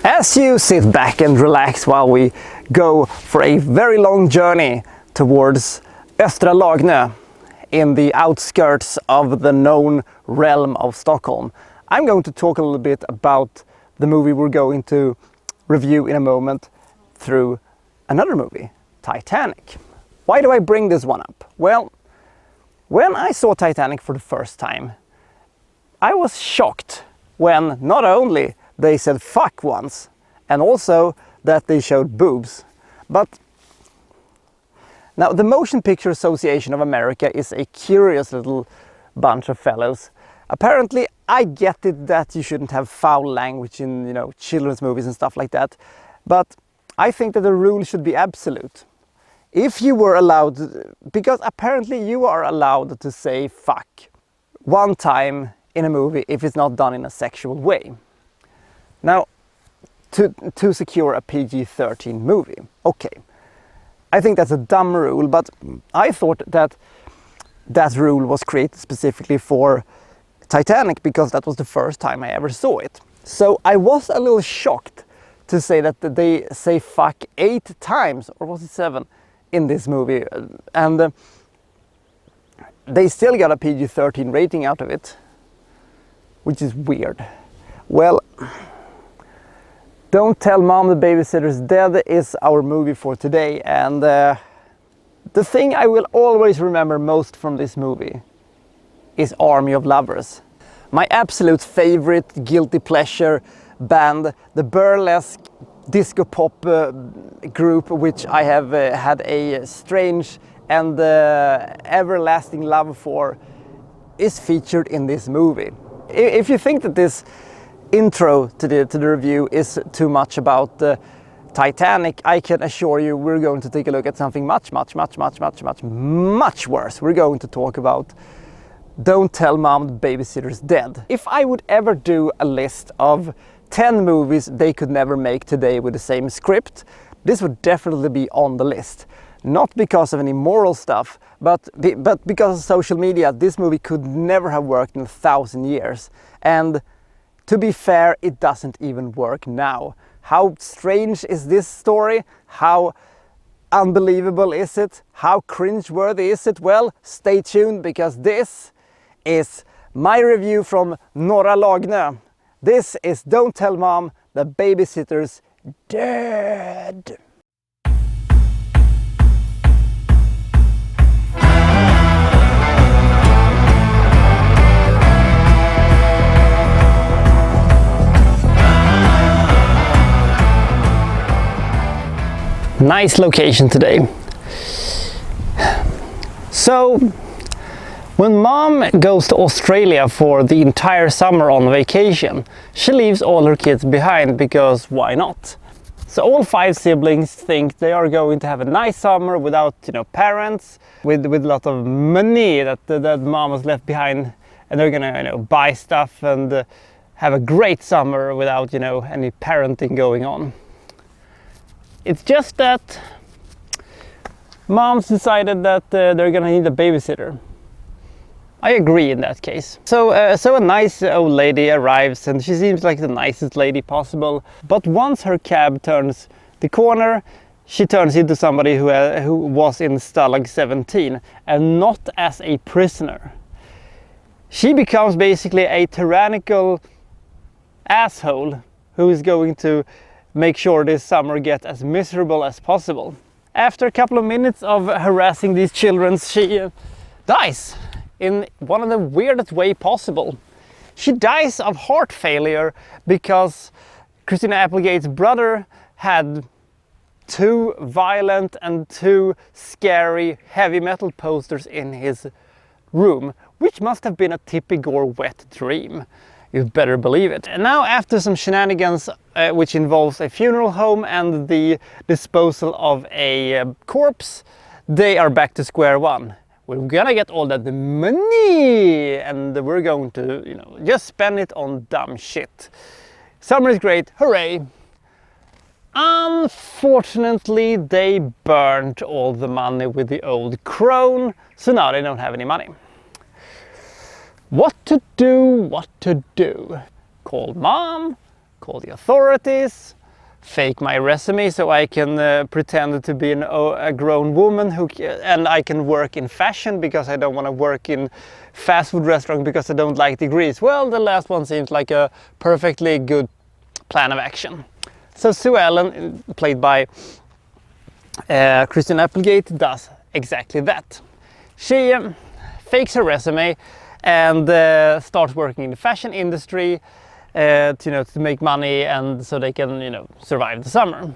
As you sit back and relax while we go for a very long journey towards Norra Lagnö in the outskirts of the known realm of Stockholm, I'm going to talk a little bit about the movie we're going to review in a moment through another movie, Titanic. Why do I bring this one up? Well, when I saw Titanic for the first time, I was shocked when not only they said fuck once, and also that they showed boobs. But now the Motion Picture Association of America is a curious little bunch of fellows. Apparently I get it that you shouldn't have foul language in, children's movies and stuff like that. But I think that the rule should be absolute. If you were allowed, because apparently you are allowed to say fuck one time in a movie if it's not done in a sexual way. Now, to secure a PG-13 movie, okay. I think that's a dumb rule, but I thought that that rule was created specifically for Titanic because that was the first time I ever saw it. So I was a little shocked to say that they say fuck 8 times, or was it 7, in this movie. And they still got a PG-13 rating out of it, which is weird. Well, Don't Tell Mom the Babysitter's Dead is our movie for today, and the thing I will always remember most from this movie is Army of Lovers. My absolute favorite guilty pleasure band, the burlesque disco pop group, which I have had a strange and everlasting love for, is featured in this movie. If you think that this intro to the review is too much about Titanic, I can assure you we're going to take a look at something much worse. We're going to talk about Don't Tell Mom the Babysitter's Dead. If I would ever do a list of 10 movies they could never make today with the same script, this would definitely be on the list. Not because of any moral stuff, but because of social media. This movie could never have worked in 1,000 years. And to be fair, it doesn't even work now. How strange is this story? How unbelievable is it? How cringeworthy is it? Well, stay tuned, because this is my review from Norra Lagnö. This is Don't Tell Mom the Babysitter's Dead. Nice location today. So, when Mom goes to Australia for the entire summer on vacation, she leaves all her kids behind, because why not? So all 5 siblings think they are going to have a nice summer without, parents, with a lot of money that Mom has left behind, and they're gonna, buy stuff and have a great summer without, any parenting going on. It's just that Mom's decided that they're gonna need a babysitter. I agree in that case. So a nice old lady arrives, and she seems like the nicest lady possible. But once her cab turns the corner, she turns into somebody who was in Stalag 17, and not as a prisoner. She becomes basically a tyrannical asshole who is going to make sure this summer gets as miserable as possible. After a couple of minutes of harassing these children, she dies in one of the weirdest way possible. She dies of heart failure because Christina Applegate's brother had 2 violent and 2 scary heavy metal posters in his room, which must have been a typical wet dream. You'd better believe it. And now, after some shenanigans, which involves a funeral home and the disposal of a corpse, they are back to square one. We're gonna get all that money, and we're going to, just spend it on dumb shit. Summer is great, hooray! Unfortunately, they burned all the money with the old crone, so now they don't have any money. What to do? Call Mom? call the authorities, fake my resume so I can pretend to be a grown woman and I can work in fashion because I don't want to work in fast food restaurant because I don't like degrees. Well, the last one seems like a perfectly good plan of action. So Sue Ellen, played by Christine Applegate, does exactly that. She fakes her resume and starts working in the fashion industry to make money and so they can survive the summer.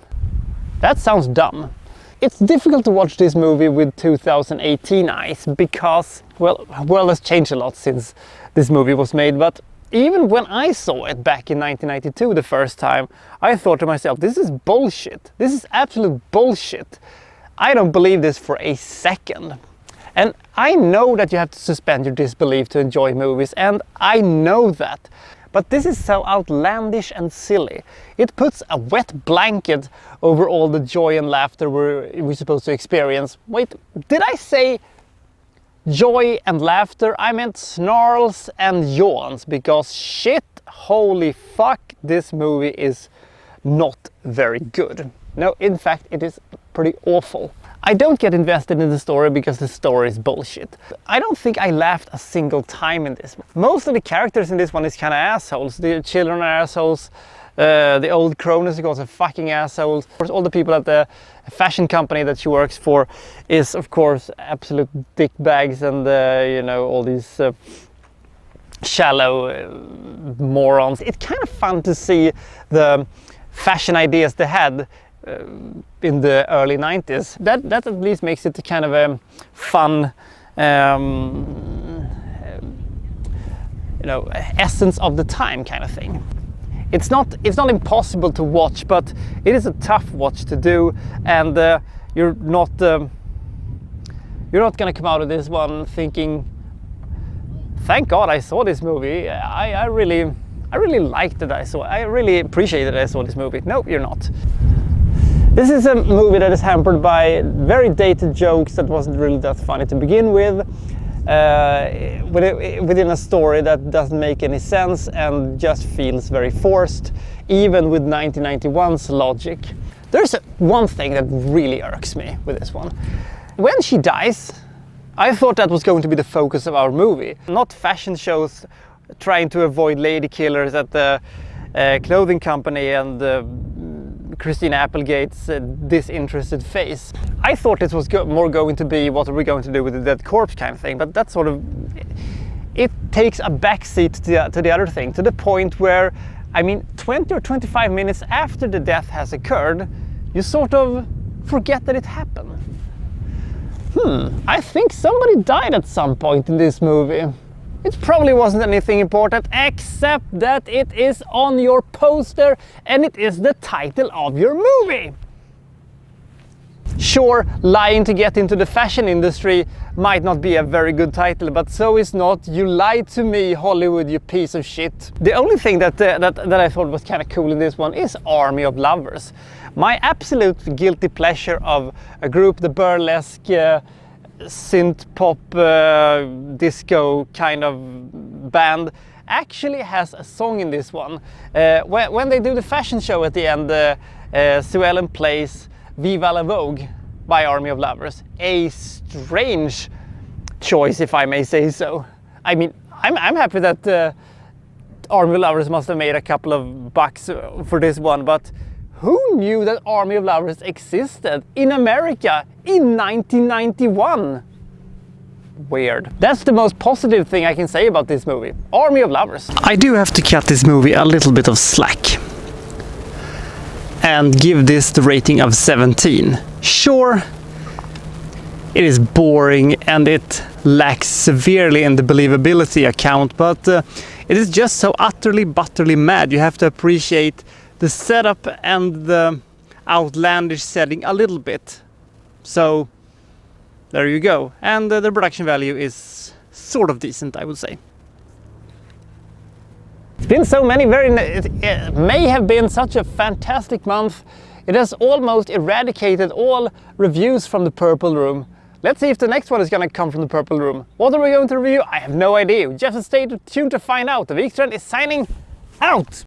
That sounds dumb. It's difficult to watch this movie with 2018 eyes because, well, the world has changed a lot since this movie was made, but even when I saw it back in 1992 the first time, I thought to myself, this is bullshit. This is absolute bullshit. I don't believe this for a second. And I know that you have to suspend your disbelief to enjoy movies, and I know that. But this is so outlandish and silly. It puts a wet blanket over all the joy and laughter we're supposed to experience. Wait, did I say joy and laughter? I meant snarls and yawns, because shit, holy fuck, this movie is not very good. No, in fact, it is pretty awful. I don't get invested in the story because the story is bullshit. I don't think I laughed a single time in this. Most of the characters in this one is kind of assholes. The children are assholes. The old crone is a fucking asshole. Of course, all the people at the fashion company that she works for is, of course, absolute dickbags and all these shallow morons. It's kind of fun to see the fashion ideas they had in the early 90s. That at least makes it kind of a fun essence of the time kind of thing. It's not impossible to watch, but it is a tough watch to do, and you're not gonna come out of this one thinking, thank God I saw this movie. I really liked it. I really appreciated I saw this movie. No, you're not. This is a movie that is hampered by very dated jokes that wasn't really that funny to begin with, within a story that doesn't make any sense and just feels very forced, even with 1991's logic. There's one thing that really irks me with this one. When she dies, I thought that was going to be the focus of our movie, not fashion shows trying to avoid lady killers at the clothing company and Christina Applegate's disinterested face. I thought this was more going to be what are we going to do with the dead corpse kind of thing, but that sort of, it takes a backseat to the other thing, to the point where, 20 or 25 minutes after the death has occurred, you sort of forget that it happened. I think somebody died at some point in this movie. It probably wasn't anything important, except that it is on your poster and it is the title of your movie. Sure, lying to get into the fashion industry might not be a very good title, but so is not You Lied to Me, Hollywood, you piece of shit. The only thing that I thought was kind of cool in this one is Army of Lovers. My absolute guilty pleasure of a group, the burlesque synth pop disco kind of band, actually has a song in this one. When they do the fashion show at the end, Sue Ellen plays Viva la Vogue by Army of Lovers. A strange choice, if I may say so. I'm happy that Army of Lovers must have made a couple of bucks for this one, but who knew that Army of Lovers existed in America in 1991? Weird. That's the most positive thing I can say about this movie. Army of Lovers. I do have to cut this movie a little bit of slack and give this the rating of 17. Sure, it is boring and it lacks severely in the believability account, but it is just so utterly butterly mad. You have to appreciate the setup and the outlandish setting a little bit. So there you go. And the production value is sort of decent, I would say. It's been so many it may have been such a fantastic month. It has almost eradicated all reviews from the Purple Room. Let's see if the next one is going to come from the Purple Room. What are we going to review? I have no idea. Just stay tuned to find out. The Wikstrand is signing out.